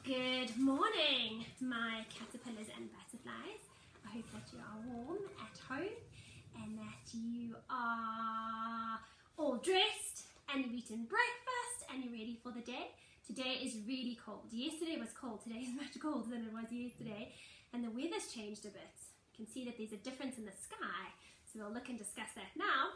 Good morning, my caterpillars and butterflies. I hope that you are warm at home and that you are all dressed and you've eaten breakfast and you're ready for the day. Today is really cold. Yesterday was cold. Today is much colder than it was yesterday, and the weather's changed a bit. You can see that there's a difference in the sky, so we'll look and discuss that now.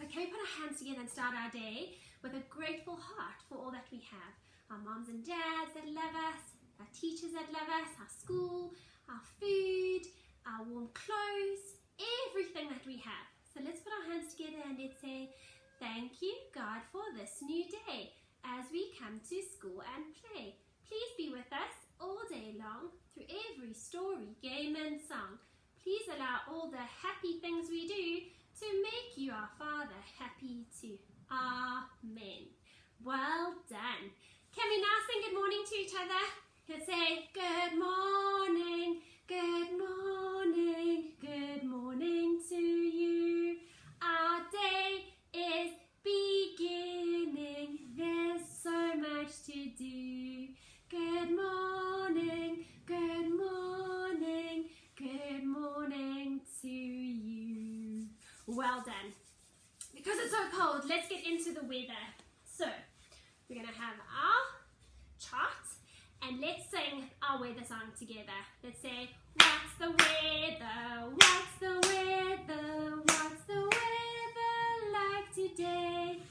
Okay, put our hands together and start our day with a grateful heart for all that we have. Our moms and dads that love us, our teachers that love us, our school, our food, our warm clothes, everything that we have. So let's put our hands together and let's say, thank you, God, for this new day as we come to school and play. Please be with us all day long through every story, game and song. Please allow all the happy things we do to make you, our Father, happy too. Amen. Well done. Can we now sing good morning to each other? Let's say good morning, good morning, good morning to you. Our day is beginning, there's so much to do. Good morning, good morning, good morning to you. Well done. Because it's so cold, let's get into the weather. So, we're going to have our chart and let's sing our weather song together. Let's say, what's the weather? What's the weather? What's the weather like today?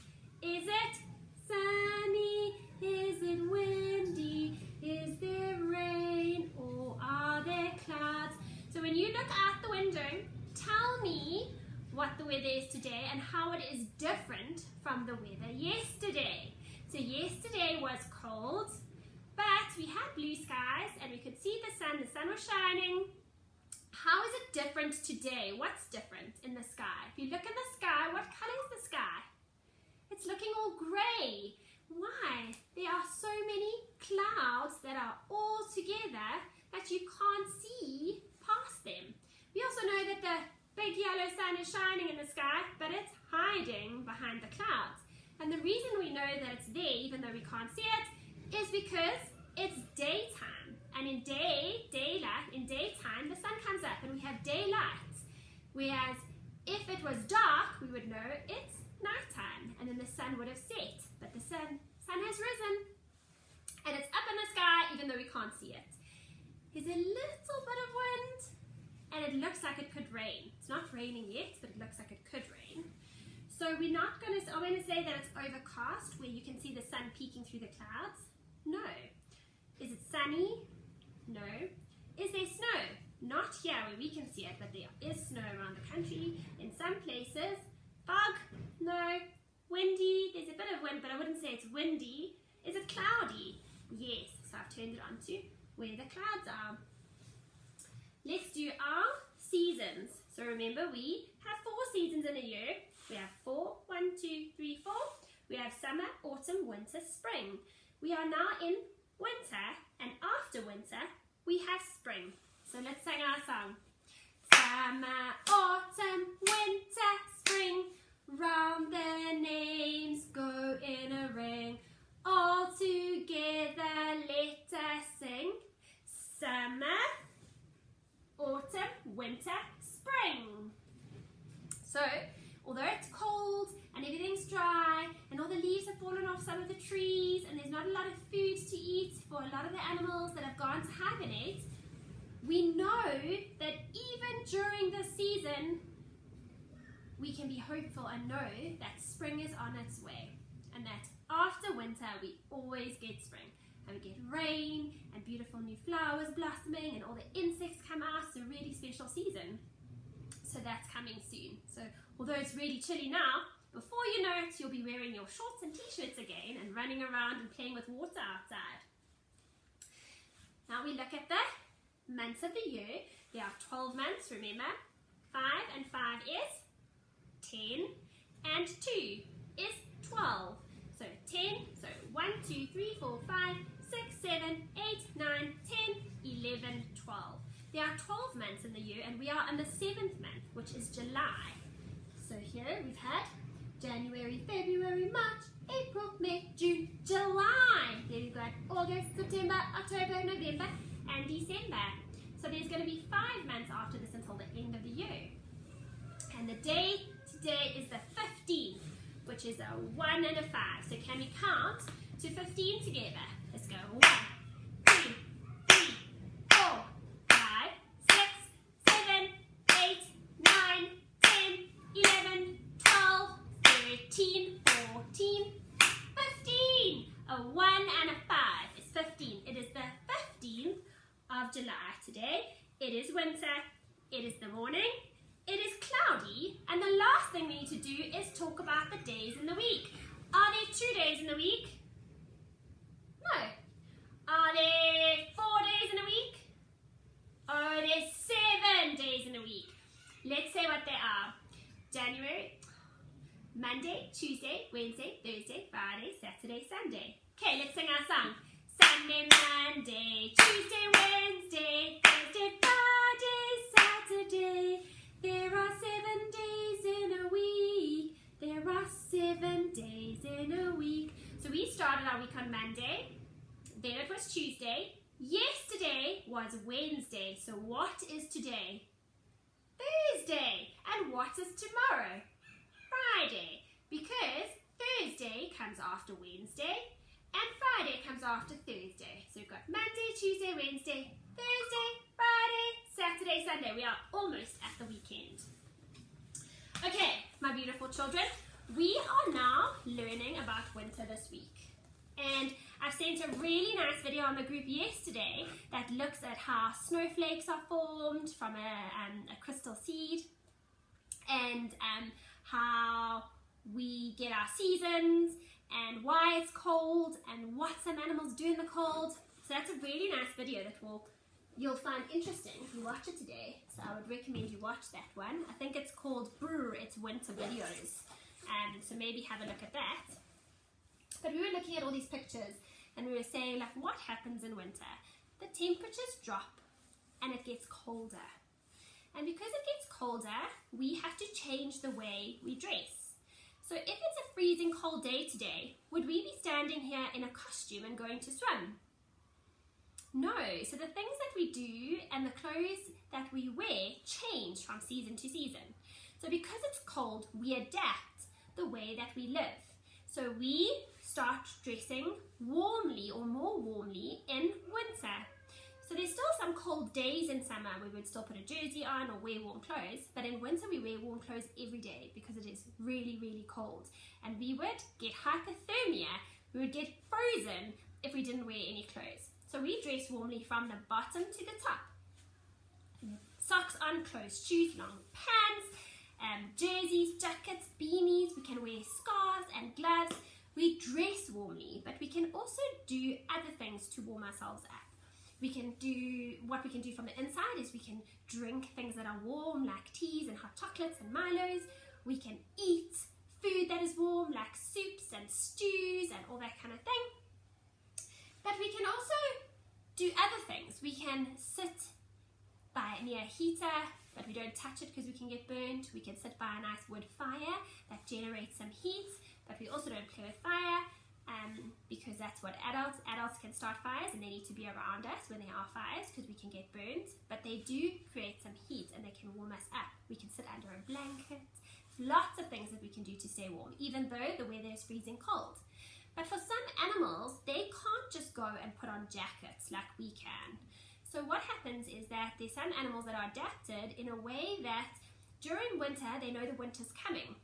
Is it sunny? Is it windy? Is there rain or are there clouds? So when you look out the window, tell me what the weather is today and how it is different from the weather yesterday. So yesterday was cold, but we had blue skies and we could see the sun was shining. How is it different today? What's different in the sky? If you look in the sky, what color is the sky? It's looking all grey. Why? There are so many clouds that are all together that you can't see past them. We also know that the big yellow sun is shining in the sky, but it's hiding behind the clouds. And the reason we know that it's there, even though we can't see it, is because it's daytime. And in daytime, the sun comes up and we have daylight. Whereas if it was dark, we would know it's nighttime, and then the sun would have set. But the sun has risen, and it's up in the sky, even though we can't see it. There's a little bit of wind, and it looks like it could rain. It's not raining yet, but it looks like it could rain. So I'm going to say that it's overcast, where you can see the sun peeking through the clouds. No. Is it sunny? No. Is there snow? Not here where we can see it, but there is snow around the country in some places. Fog? No. Windy? There's a bit of wind, but I wouldn't say it's windy. Is it cloudy? Yes. So I've turned it on to where the clouds are. Let's do our seasons. So remember, we have 4 seasons in a year. We have 4, 1, 2, 3, 4. We have summer, autumn, winter, spring. We are now in winter, and after winter, we have spring. So let's sing our song. Summer, autumn, winter, spring. Round the names go in a ring. All together let us sing. Summer, autumn, winter, spring. So, although it's cold and everything's dry and all the leaves have fallen off some of the trees and there's not a lot of food to eat for a lot of the animals that have gone to hibernate, we know that even during this season, we can be hopeful and know that spring is on its way, and that after winter, we always get spring. And we get rain and beautiful new flowers blossoming and all the insects come out. It's a really special season. So that's coming soon. So although it's really chilly now, before you know it, you'll be wearing your shorts and t-shirts again and running around and playing with water outside. Now we look at the months of the year. There are 12 months, remember. 5 and 5 is 10, and 2 is 12. So 10, so 1, 2, 3, 4, 5, 6, 7, 8, 9, 10, 11, 12. There are 12 months in the year, and we are in the 7th month, which is July. So here we've had January, February, March, April, May, June, July. There we go, all August, September, October, November, and December. So there's going to be 5 months after this until the end of the year. And the day today is the 15th, which is a 1 and a 5. So can we count to 15 together? Let's go. 1, 2, 3, 4, 5, 6, 7, 8, 9, 10, 11, 12, 13, 14, 15. A 1 and a 5 is 15. It is the 15th of July today. It is winter. It is the morning. It is cloudy. And the last thing we need to do is talk about the days in the week. Are there 2 days in the week? No. Are there 4 days in a week? Oh, there's 7 days in a week. Let's say what they are. January, Monday, Tuesday, Wednesday, Thursday, Friday, Saturday, Sunday. Okay, let's sing our song. Sunday, Monday, Tuesday, Wednesday, Thursday, Friday, Saturday. There are 7 days in a week. There are 7 days in a week. So we started our week on Monday. Then it was Tuesday. Yesterday was Wednesday. So what is today? Thursday. And what is tomorrow? Friday. Because Thursday comes after Wednesday and Friday comes after Thursday. So we've got Monday, Tuesday, Wednesday, Thursday, Friday, Saturday, Sunday. We are almost at the weekend. Okay, my beautiful children, we are now learning about winter this week. And I've sent a really nice video on the group yesterday that looks at how snowflakes are formed from a crystal seed, and how we get our seasons, and why it's cold, and what some animals do in the cold. So that's a really nice video that you'll find interesting if you watch it today. So I would recommend you watch that one. I think it's called Brr, It's Winter Videos. So maybe have a look at that. But we were looking at all these pictures and we were saying, like, what happens in winter? The temperatures drop and it gets colder. And because it gets colder, we have to change the way we dress. So if it's a freezing cold day today, would we be standing here in a costume and going to swim? No. So the things that we do and the clothes that we wear change from season to season. So because it's cold, we adapt the way that we live. So we start dressing warmly or more warmly in winter. So there's still some cold days in summer where we'd still put a jersey on or wear warm clothes, but in winter we wear warm clothes every day because it is really, really cold. And we would get hypothermia, we would get frozen if we didn't wear any clothes. So we dress warmly from the bottom to the top. Socks on, closed shoes, long pants, jerseys, jackets, beanies. We can wear scarves and gloves. We dress warmly, but we can also do other things to warm ourselves up. What we can do from the inside is we can drink things that are warm, like teas and hot chocolates and Milos. We can eat food that is warm, like soups and stews and all that kind of thing. But we can also do other things. We can sit near a heater, but we don't touch it because we can get burnt. We can sit by a nice wood fire that generates some heat, but we also don't play with fire because that's what adults can start fires, and they need to be around us when there are fires because we can get burnt, but they do create some heat and they can warm us up. We can sit under a blanket. Lots of things that we can do to stay warm, even though the weather is freezing cold. But for some animals, they can't just go and put on jackets like we can. So what happens is that there's some animals that are adapted in a way that during winter, they know the winter's coming.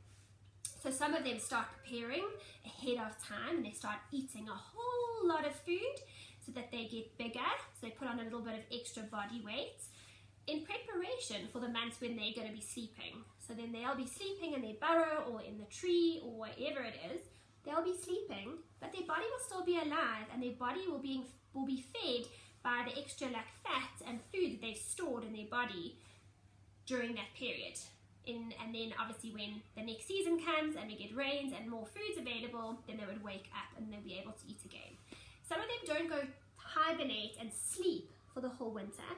So some of them start preparing ahead of time and they start eating a whole lot of food so that they get bigger. So they put on a little bit of extra body weight in preparation for the months when they're going to be sleeping. So then they'll be sleeping in their burrow or in the tree or wherever it is. They'll be sleeping, but their body will still be alive and their body will be fed by the extra fat and food that they've stored in their body during that period. And then obviously when the next season comes and we get rains and more food's available, then they would wake up and they'll be able to eat again. Some of them don't go hibernate and sleep for the whole winter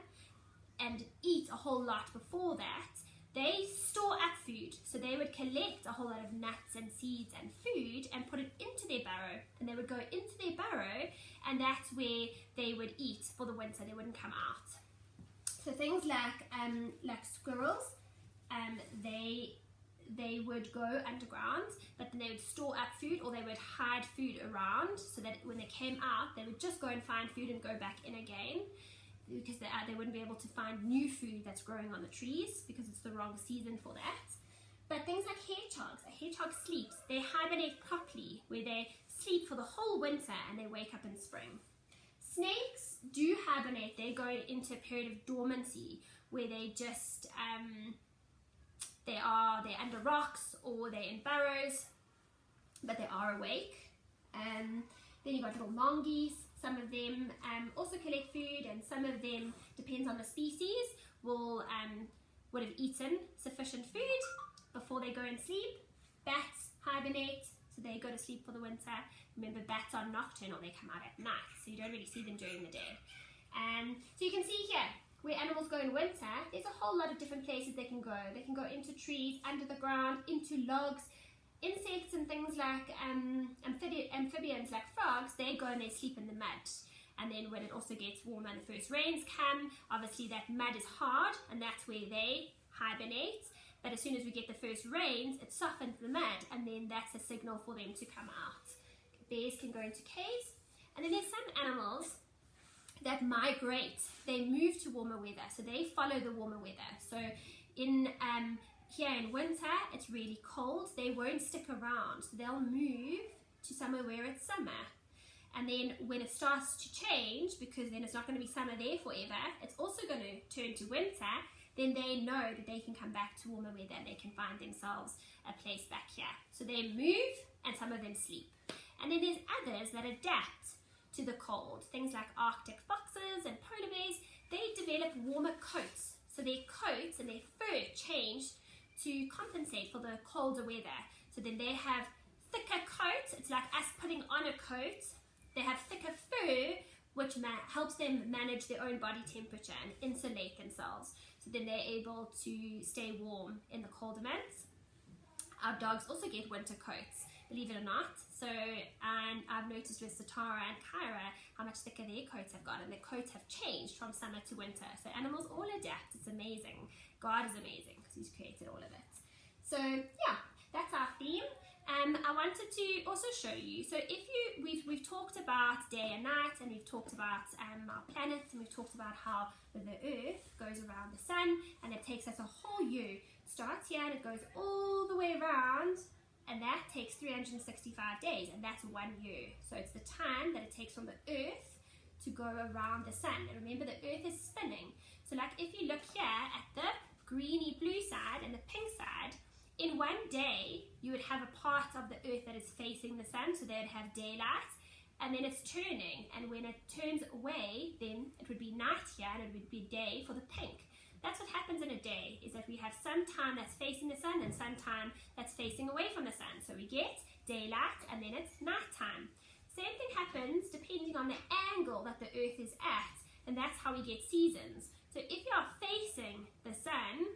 and eat a whole lot before that. They store up food. So they would collect a whole lot of nuts and seeds and food and put it into their burrow. And they would go into their burrow and that's where they would eat for the winter. They wouldn't come out. So things like squirrels, they would go underground, but then they would store up food, or they would hide food around, so that when they came out, they would just go and find food and go back in again, because they wouldn't be able to find new food that's growing on the trees, because it's the wrong season for that. But things like hedgehogs, a hedgehog sleeps, they hibernate properly, where they sleep for the whole winter and they wake up in spring. Snakes do hibernate. They go into a period of dormancy, where they just they're under rocks, or they're in burrows, but they are awake. Then you've got little mongoose. Some of them also collect food, and some of them, depends on the species, would have eaten sufficient food before they go and sleep. Bats hibernate, so they go to sleep for the winter. Remember, bats are nocturnal, they come out at night, so you don't really see them during the day. So you can see here, where animals go in winter, there's a whole lot of different places they can go. They can go into trees, under the ground, into logs. Insects and things like amphibians like frogs, they go and they sleep in the mud. And then when it also gets warmer and the first rains come, obviously that mud is hard, and that's where they hibernate. But as soon as we get the first rains, it softens the mud, and then that's a signal for them to come out. Bears can go into caves. And then there's some animals that migrate. They move to warmer weather, so they follow the warmer weather. So here in winter, it's really cold. They won't stick around, so they'll move to somewhere where it's summer. And then when it starts to change, because then it's not going to be summer there forever, it's also going to turn to winter, then they know that they can come back to warmer weather and they can find themselves a place back here. So they move, and some of them sleep. And then there's others that adapt to the cold. Things like Arctic foxes and polar bears, they develop warmer coats. So their coats and their fur change to compensate for the colder weather. So then they have thicker coats. It's like us putting on a coat. They have thicker fur, which helps them manage their own body temperature and insulate themselves. So then they're able to stay warm in the colder months. Our dogs also get winter coats, believe it or not. So, and I've noticed with Satara and Kyra how much thicker their coats have got, and their coats have changed from summer to winter. So animals all adapt. It's amazing. God is amazing, because He's created all of it. So yeah, that's our theme. I wanted to also show you, so we've talked about day and night, and we've talked about our planets, and we've talked about how the Earth goes around the sun, and it takes us a whole year. It starts here and it goes all the way around, and that takes 365 days, and that's 1 year. So it's the time that it takes from the Earth to go around the sun. And remember, the Earth is spinning. So like if you look here at the greeny blue side and the pink side, in 1 day, you would have a part of the Earth that is facing the sun, so they'd have daylight, and then it's turning, and when it turns away, then it would be night here, and it would be day for the pink. That's what happens in a day, is that we have some time that's facing the sun and some time that's facing away from the sun. So we get daylight, and then it's nighttime. Same thing happens depending on the angle that the Earth is at, and that's how we get seasons. So if you are facing the sun,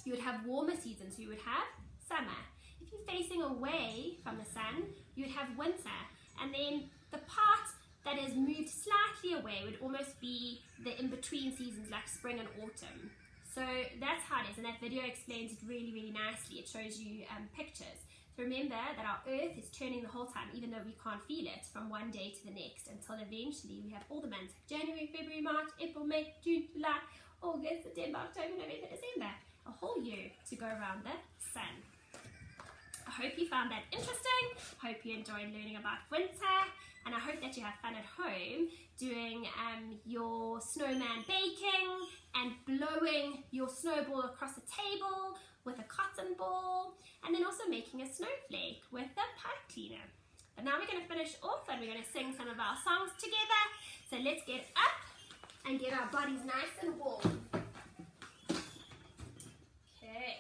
you would have warmer seasons, so you would have summer. If you're facing away from the sun, you would have winter. And then the part that is moved slightly away would almost be the in-between seasons, like spring and autumn. So that's how it is, and that video explains it really, really nicely. It shows you pictures. So remember that our Earth is turning the whole time, even though we can't feel it, from one day to the next, until eventually we have all the months: January, February, March, April, May, June, July, August, September, October, November, December. A whole year to go around the sun. I hope you found that interesting. I hope you enjoyed learning about winter, and I hope that you have fun at home doing your snowman baking and blowing your snowball across a table with a cotton ball, and then also making a snowflake with a pipe cleaner. But now we're going to finish off, and we're going to sing some of our songs together. So let's get up and get our bodies nice and warm. Okay.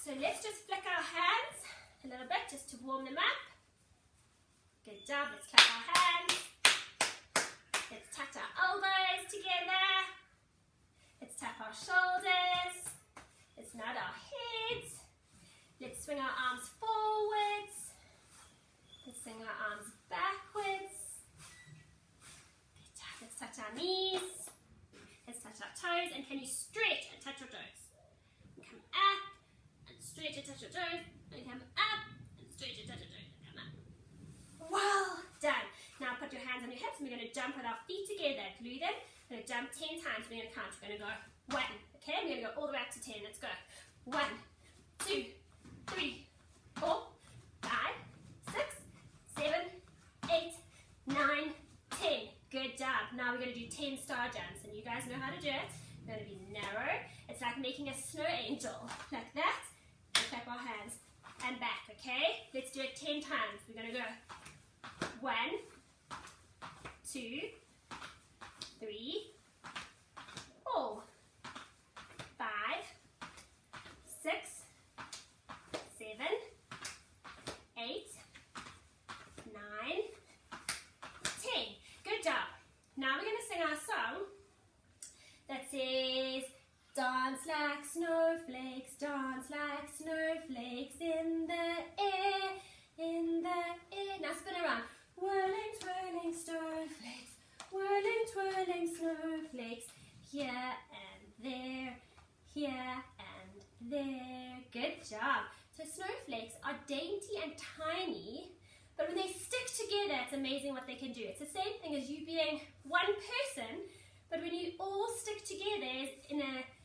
So let's just flick our hands a little bit just to warm them up. Good job. Let's clap our hands. Let's touch our elbows together. Let's tap our shoulders. Let's nod our heads. Let's swing our arms forwards. Let's Swing our arms backwards. Good job. Let's touch our knees. Let's touch our toes. And can you stretch and touch your toes? Come up and stretch and touch your toes. And come up and stretch and touch your toes. And come up. Well done. Now put your hands on your hips and we're going to jump with our feet together. Glue them. We're going to jump 10 times. We're going to count. We're going to go 1. Okay, we're going to go all the way up to 10. Let's go. 1, 2, 3, 4, 5, 6, 7, 8, 9, 10. Good job. Now we're going to do 10 star jumps. And you guys know how to do it. We're going to be narrow. It's like making a snow angel. Like that. And clap our hands. And back, okay? Let's do it 10 times. We're going to go 1, 2, 3, 4, 5, 6, 7, 8, 9, 10. Good job. Now we're going to sing our song that says, dance like snowflakes, dance like snowflakes in the air, in the air. Now spin around. Whirling, twirling snowflakes, whirling, twirling snowflakes, here and there, here and there. Good job. So snowflakes are dainty and tiny, but when they stick together, it's amazing what they can do. It's the same thing as you being one person, but when you all stick together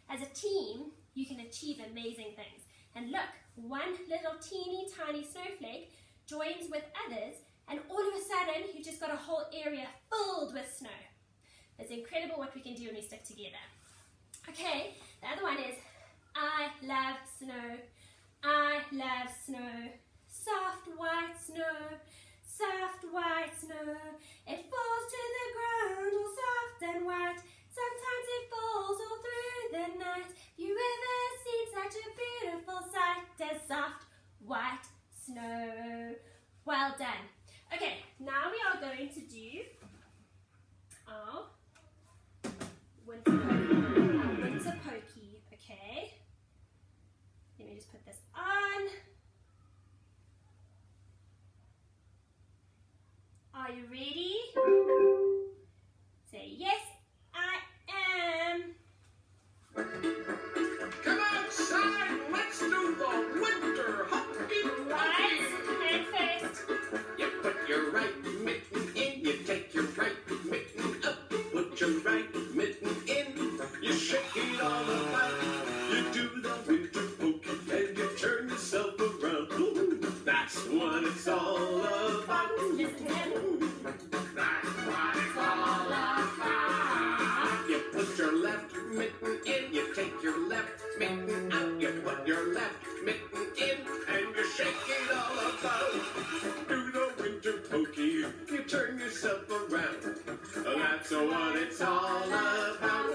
as a team, you can achieve amazing things. And look, one little teeny tiny snowflake joins with others, and all of a sudden, you've just got a whole area filled with snow. It's incredible what we can do when we stick together. Okay, the other one is, I love snow, I love snow, soft white snow, soft white snow. It falls to the ground all soft and white, sometimes it falls all through the night. Have you ever seen such a beautiful sight as soft white snow? Well done. Okay, now we are going to do our winter pokey, okay? Let me just put this on. Are you ready? Say, yes, I am. Come outside, let's do the winter hockey. Right, and first. You put your right mitten in, you take your right mitten up, put your right mitten in, you shake it all about, you do the winter pokey and you turn yourself around. Ooh, that's what it's all about. Listen to him. That's what it's all about. You put your left mitten in, you take your left mitten out, you put your left mitten in, and you shake it all about. Do the winter pokey, you turn yourself around. That's what it's all about.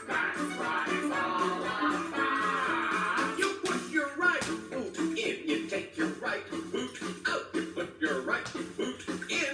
That's what it's all about. You put your right boot in, you take your right boot out, you put your right boot in,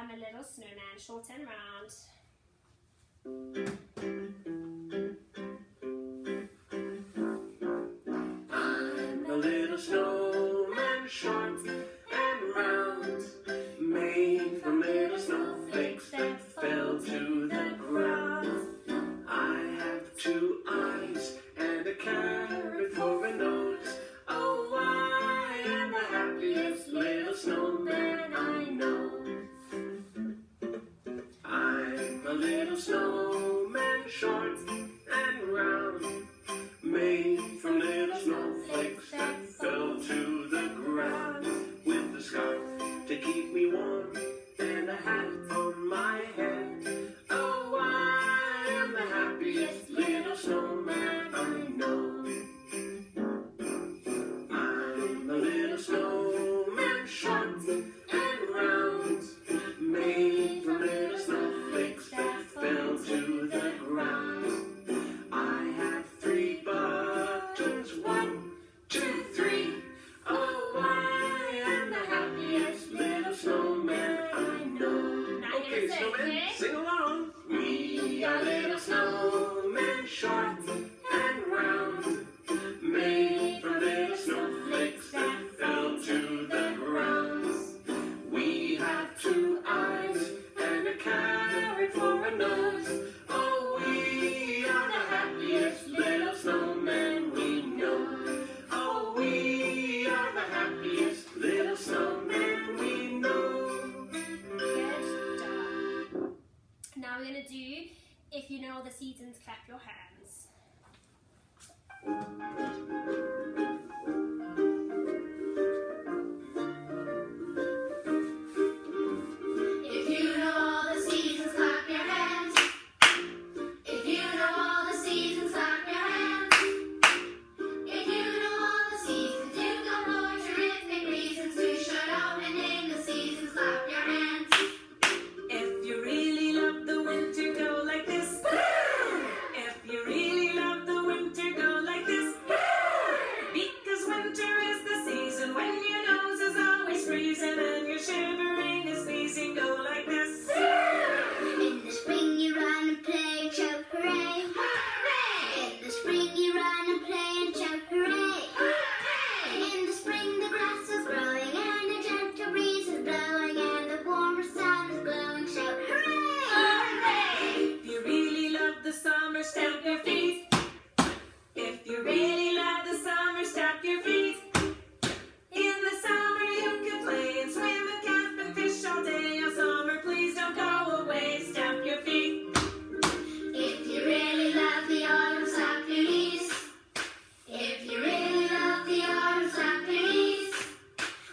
I'm a little snowman, short and round. I'm a little snowman, short and round, made from little snowflakes that fell to the ground. I have 2 eyes and a carrot for a nose. Oh, I am the happiest little snowman I know. I'm a little snowman, short and round, made from little snowflakes that fell to the ground. With a scarf to keep me warm and a hat on my head. Oh, I am the happiest little snowman I know. I'm a little snowman, short and round, made from little snowflakes that fell to the ground. I have 3 buttons, 1, 2, 3. Oh, I am the happiest little snowman I know. Okay, snowman, sing along. We are little snowmen, short and round, made from little snowflakes that fell to the ground. We have 2 eyes and a carrot for a nose. Oh, we are the happiest little snowmen we know. Oh, we are the happiest little snowmen we know. Good job. Now we're going to do, if you know all the seasons, clap your hands. If you know all the seasons, clap your hands. If you know all the seasons, clap your hands. If you know all the seasons, you've got more terrific reasons to shout out and name the seasons, clap your hands. If you really love the winter, go like this. If you really love the winter, go like this. Because winter is the season when your nose is always freezing and your shivering is sneezing. Go like this. In the spring you run and play and shout hooray. Hooray! In the spring you run and play and shout hooray. Hooray! In the spring the grass is growing and a gentle breeze is blowing and the warmer sun is glowing. Shout hooray! Hooray! If you really love the summer, stamp your feet. If you really love the summer, stamp your feet. In the summer you can play and swim and camp and fish all day. Oh, summer, please don't go away. Stamp your feet. If you really love the autumn, slap your knees. If you really love the autumn, slap your knees.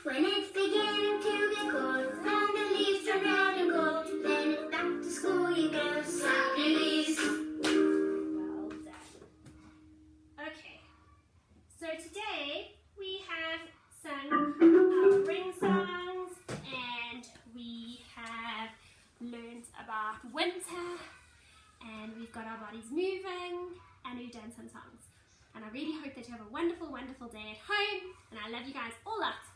When it's beginning to get cold and the leaves turn red and gold, then it's back to school you go. Slap your knees. Well done. Okay, so today we have sung our ring songs and we have learned about winter and we've got our bodies moving and we've done some songs. And I really hope that you have a wonderful, wonderful day at home and I love you guys all lots.